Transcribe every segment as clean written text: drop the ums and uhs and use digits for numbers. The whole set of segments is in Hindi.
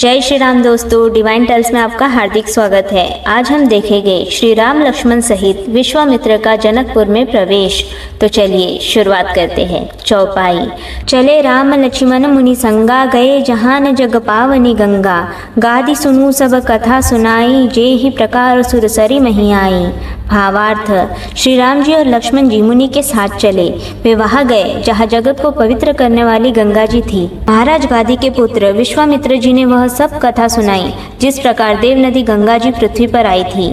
जय श्री राम दोस्तों, डिवाइन टेल्स में आपका हार्दिक स्वागत है। आज हम देखेंगे श्री राम लक्ष्मण सहित विश्वामित्र का जनकपुर में प्रवेश। तो चलिए शुरुआत करते हैं। चौपाई। चले राम लक्ष्मण मुनि संगा, गए जहान जग पावनी गंगा। गादि सुनू सब कथा सुनाई, जे ही प्रकार सुरसरी मही आई। भावार्थ, श्री राम जी और लक्ष्मण जी मुनि के साथ चले। वे वहां गए जहाँ जगत को पवित्र करने वाली गंगा जी थी। महाराज गादी के पुत्र विश्वामित्र जी ने वह सब कथा सुनाई, जिस प्रकार देव नदी गंगा जी पृथ्वी पर आई थी।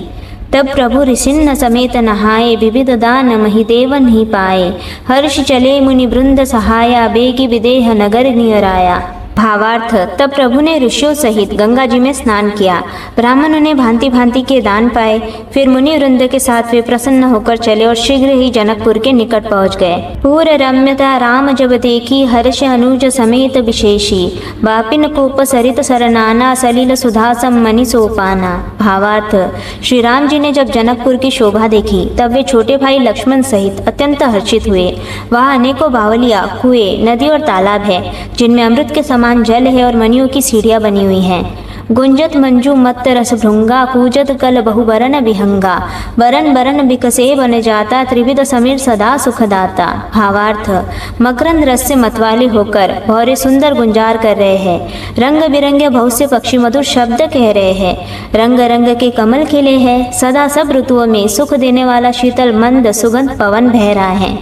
तब प्रभु ऋषिन्न समेत नहाए, विविध दान मही देवन ही पाए। हर्ष चले मुनि वृंद सहाया, बेगी विदेह नगर नियराया। भावार्थ, तब प्रभु ने ऋषियों सहित गंगा जी में स्नान किया। ब्राह्मणों ने भांति भांति के दान पाए। फिर मुनि वृंद के साथ वे प्रसन्न होकर चले और शीघ्र ही जनकपुर के निकट पहुंच गए। पूर रम्यता राम जब देखी, हर्ष अनुज समेत विशेषी। बापिन कोप सरित सरनाना, सलिल सुधा सम मनि सोपाना। भावार्थ, श्री राम जी ने जब जनकपुर की शोभा देखी, तब वे छोटे भाई लक्ष्मण सहित अत्यंत हर्षित हुए। वहाँ अनेकों बावलिया, कुएं, नदी और तालाब है, जिनमें अमृत के समान जल है और मणियों की सीढ़ियां बनी हुई हैं। गुंजत मंजू मत रस भृंगा, पूजत कल बहुबरन विहंगा। बरन बरन बिकसे बन जाता, त्रिविध समीर सदा सुखदाता। भावार्थ, मकरंद रस से मतवाले होकर भौरे सुंदर गुंजार कर रहे हैं। रंग बिरंगे बहुत से पक्षी मधुर शब्द कह रहे हैं। रंग रंग के कमल खिले हैं। सदा सब ऋतुओं में सुख देने वाला शीतल मंद सुगंध पवन बह रहा है।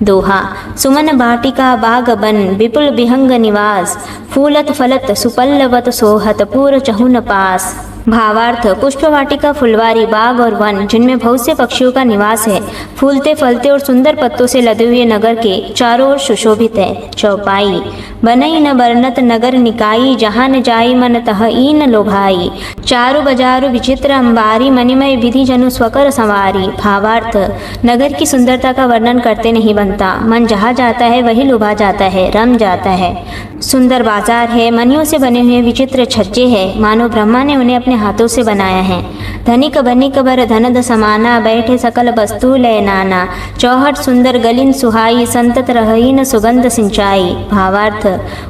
दोहा। सुमन बाटिका बाग बन, विपुल विहंग निवास। फूलत फलत सुपल्लवत सोहत, पूर चहुन पास। भावार्थ, पुष्प वाटिका फुलवारी बाग और वन, जिनमें बहुत से पक्षियों का निवास है, फूलते फलते और सुंदर पत्तों से लदे हुए नगर के चारों ओर सुशोभित है। चौपाई। बनई न बरनत नगर निकाई, जहाँ न जाई मन तह ईन लोभाई। चारु बजारु विचित्र अंबारी, मणिमय विधि जनु स्वकर संवारी। भावार्थ, नगर की सुंदरता का वर्णन करते नहीं बनता। मन जहाँ जाता है वही लुभा जाता है, रम जाता है। सुंदर बाजार है, मणियों से बने हुए विचित्र छज्जे हैं, मानो ब्रह्मा ने उन्हें अपने हाथों से बनाया है। धनिक बनिक बर धनद समाना, बैठे सकल वस्तु लय नाना। चौहट सुंदर गलिन सुहाई, संतत रहीन सुगंध सिंचाई। भावार्थ,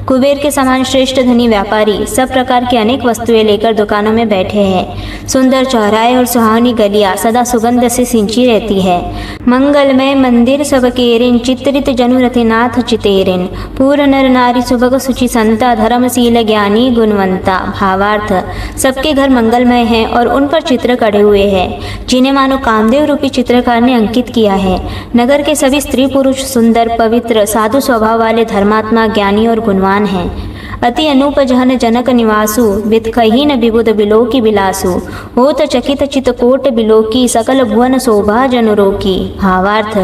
कुबेर के समान श्रेष्ठ धनी व्यापारी सब प्रकार की अनेक वस्तुएं लेकर दुकानों में बैठे हैं। सुंदर चौराहे और सुहावनी गलियां सदा सुगंध से सिंची रहती है। मंगलमय मंदिर सब केरिन, चित्रित जनु रतिनाथ चितेरिन। पूर्ण नर नारी सुभग सुचि संता, धर्मशील ज्ञानी गुणवंता। भावार्थ, सबके घर मंगलमय हैं और उन पर चित्र कढ़े हुए हैं, जिन्हें मानो कामदेव रूपी चित्रकार ने अंकित किया है। नगर के सभी स्त्री पुरुष सुंदर, पवित्र, साधु स्वभाव वाले, धर्मात्मा, ज्ञानी और गुणवान हैं। अति अनूप जहन जनक निवासु, वितखहीन विबुध बिलोकी बिलासु। होत चकित चितकोट बिलोकी, सकल भुवन शोभा जनुरोकी। भावार्थ,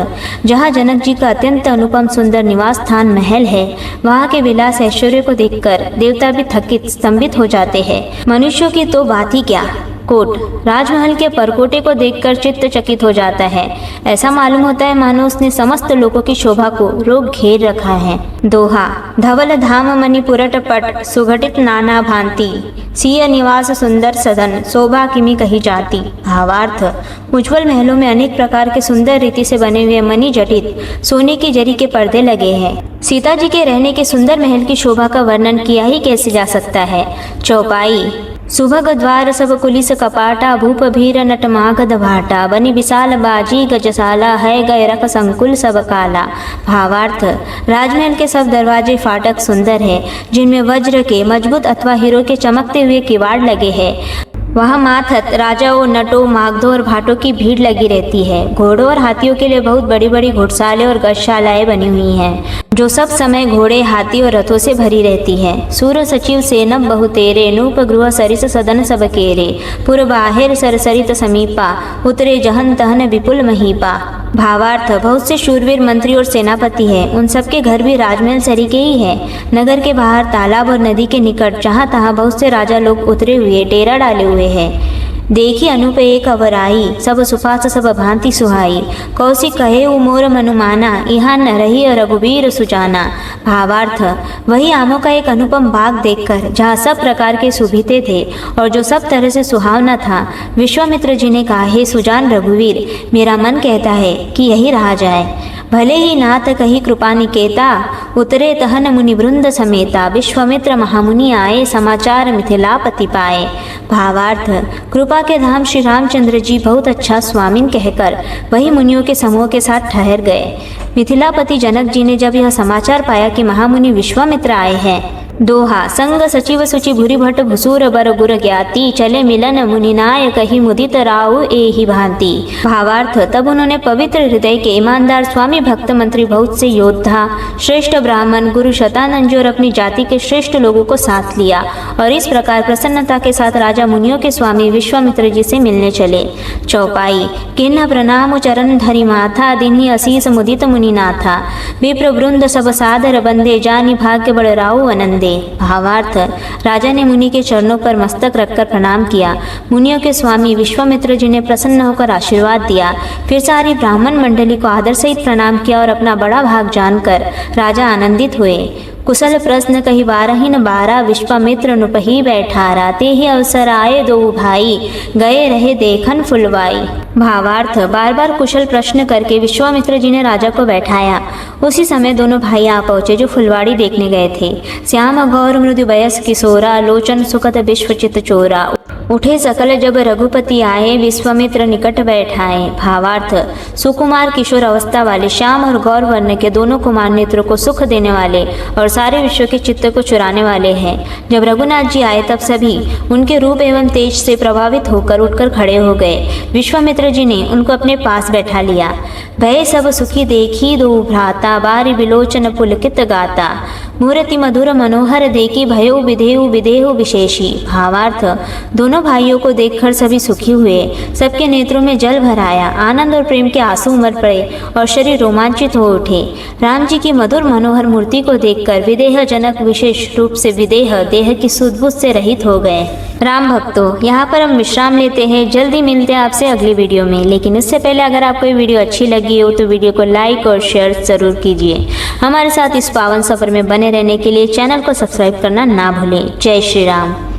जहाँ जनक जी का अत्यंत अनुपम सुंदर निवास स्थान महल है, वहाँ के विलास ऐश्वर्य को देखकर देवता भी थकित स्तंभित हो जाते हैं। मनुष्यों की तो बात ही क्या। कोट। राजमहल के परकोटे को देखकर चित्त चकित हो जाता है। ऐसा मालूम होता है मानो उसने समस्त लोगों की शोभा को रोक घेर रखा है। दोहा। धवल धाम मणि पुरट पट, सुघटित नाना भांति। सिय निवास सुंदर सदन, शोभा किमी कही जाती। भावार्थ, उज्ज्वल महलों में अनेक प्रकार के सुंदर रीति से बने हुए मणि जटित सोने की जरी के पर्दे लगे हैं। सीता जी के रहने के सुंदर महल की शोभा का वर्णन किया ही कैसे जा सकता है। चौपाई। सुभग द्वार सब कुलिस कपाटा, भूप भीर नट मागध भाटा। बनी विशाल बाजी गजसाला, है गए रख संकुल सब काला। भावार्थ, राजमहल के सब दरवाजे फाटक सुंदर है, जिनमें वज्र के मजबूत अथवा हीरो के चमकते हुए किवाड़ लगे हैं। वहाँ माथत राजाओं, नटों, मागधों और भाटों की भीड़ लगी रहती है। घोड़ों और हाथियों के लिए बहुत बड़ी बड़ी घुड़सालें और गजशालाएं बनी हुई हैं, जो सब समय घोड़े, हाथी और रथों से भरी रहती है। सूर सचिव सेनब बहु तेरे, नूप गृह सरिस सदन सब केरे। पुर बाहिर सरसरित समीपा, उतरे जहन तहन विपुल महीपा। भावार्थ, बहुत से शूरवीर मंत्री और सेनापति हैं। उन सबके घर भी राजमहल सरीखे ही है। नगर के बाहर तालाब और नदी के निकट जहाँ तहाँ बहुत से राजा लोग उतरे हुए डेरा डाले हुए हैं। देखी अनूप एक अवराई, सब सुपास सब भांति सुहाई। कौशिक कहे मोर मनुमाना, यहाँ न रही रघुवीर सुजाना। भावार्थ, वही आमों का एक अनुपम बाग देखकर, जहाँ सब प्रकार के सुभिते थे और जो सब तरह से सुहावना था, विश्वामित्र जी ने कहा, हे सुजान रघुवीर, मेरा मन कहता है कि यही रहा जाए। भले ही नाथ कही कृपा निकेता, उतरे तहन मुनि वृंद समेता, विश्वामित्र महामुनि आए, समाचार मिथिलापति पाए। भावार्थ, कृपा के धाम श्री रामचंद्र जी बहुत अच्छा स्वामिन कहकर वही मुनियों के समूह के साथ ठहर गए। मिथिलापति जनक जी ने जब यह समाचार पाया कि महामुनि विश्वामित्र आए हैं, दोहा संग सचिव सुचि भूरि भट भुसूर बर गुर ज्ञाति, चले मिलन मुनिनाय कही मुदित राउ एहि भांति। भावार्थ, तब उन्होंने पवित्र हृदय के ईमानदार स्वामी भक्त मंत्री बहुत से योद्धा, श्रेष्ठ ब्राह्मण, गुरु शतानंद और अपनी जाति के श्रेष्ठ लोगों को साथ लिया और इस प्रकार प्रसन्नता के साथ राजा मुनियों के स्वामी विश्वामित्र जी से मिलने चले। चौपाई। किन्ह प्रणाम चरण धरि माथा, दिन्हि असीस मुदित मुनिनाथा, विप्र वृंद सब सादर बंदे, जानि भाग्य बड़ राउ आनंदे। भावार्थ, राजा ने मुनि के चरणों पर मस्तक रखकर प्रणाम किया। मुनियों के स्वामी विश्वामित्र जी ने प्रसन्न होकर आशीर्वाद दिया। फिर सारी ब्राह्मण मंडली को आदर सहित प्रणाम किया और अपना बड़ा भाग जानकर राजा आनंदित हुए। कुशल प्रश्न कही बारहिन बारा, विश्वामित्र नुपही बैठारा, ते ही अवसर आए दो भाई, गए रहे देखन फुलवाई। भावार्थ, बार बार कुशल प्रश्न करके विश्वामित्र जी ने राजा को बैठाया। उसी समय दोनों भाई आ पहुंचे जो फुलवाड़ी देखने गए थे। श्याम गौर मृदु वयस किशोरा, लोचन सुखद विश्वचित चोरा, उठे सकल जब रघुपति आए, विश्वामित्र निकट बैठाए। भावार्थ, सुकुमार किशोर अवस्था वाले श्याम और गौर वर्ण के दोनों कुमार नेत्रों को सुख देने वाले और सारे विश्व के चित्त को चुराने वाले हैं। जब रघुनाथ जी आए तब सभी उनके रूप एवं तेज से प्रभावित होकर उठकर खड़े हो गए। विश्वामित्र जी ने उनको अपने पास बैठा लिया। भय सब सुखी देखी दो भ्राता, बारी विलोचन पुलकित गाता, मूर्ति मधुर मनोहर देखी, भयो विधेयु विदेहु विशेषी। भावार्थ, दोनों भाइयों को देखकर सभी सुखी हुए, सबके नेत्रों में जल भर आया, आनंद और प्रेम के आंसू उमड़ पड़े और शरीर रोमांचित हो उठे। राम जी की मधुर मनोहर मूर्ति को देखकर विदेह जनक विशेष रूप से विदेह देह की सुधबुद्ध से रहित हो गए। राम भक्तों, यहाँ पर हम विश्राम लेते हैं। जल्दी मिलते हैं आपसे अगली वीडियो में, लेकिन इससे पहले अगर आपको ये वीडियो अच्छी लगी हो तो वीडियो को लाइक और शेयर जरूर कीजिए। हमारे साथ इस पावन सफर में बने रहने के लिए चैनल को सब्सक्राइब करना ना भूलें। जय श्री राम।